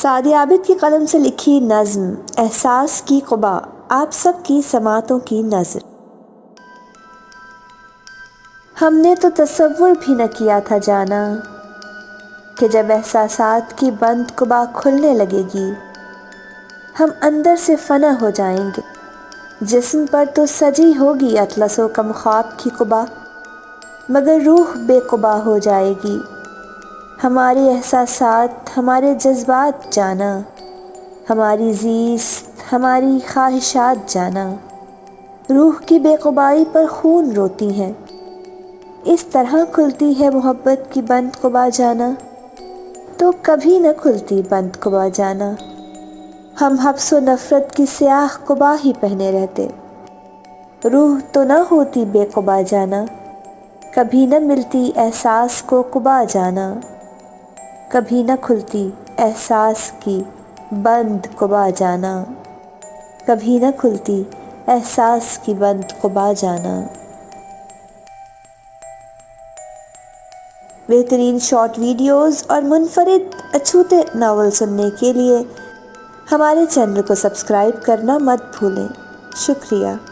Saadi عابد کی قلم سے لکھی نظم احساس کی قبا، آپ سب کی سماعتوں کی نظر۔ ہم نے تو تصور بھی نہ کیا تھا جانا کہ جب احساسات کی بند قبا کھلنے لگے گی ہم اندر سے فنا ہو جائیں گے۔ جسم پر تو سجی ہوگی اطلس و کم خواب کی قبا، مگر روح بے قبا ہو جائے گی۔ ہمارے احساسات، ہمارے جذبات جانا، ہماری زیست، ہماری خواہشات جانا، روح کی بے قبائی پر خون روتی ہیں۔ اس طرح کھلتی ہے محبت کی بند قبا جانا، تو کبھی نہ کھلتی بند قبا جانا۔ ہم حبس و نفرت کی سیاہ قبا ہی پہنے رہتے، روح تو نہ ہوتی بے قبا جانا۔ کبھی نہ ملتی احساس کو قبا جانا، کبھی نہ کھلتی احساس کی بند قبا جانا، کبھی نہ کھلتی احساس کی بند قبا جانا۔ بہترین شارٹ ویڈیوز اور منفرد اچھوتے ناول سننے کے لیے ہمارے چینل کو سبسکرائب کرنا مت بھولیں۔ شکریہ۔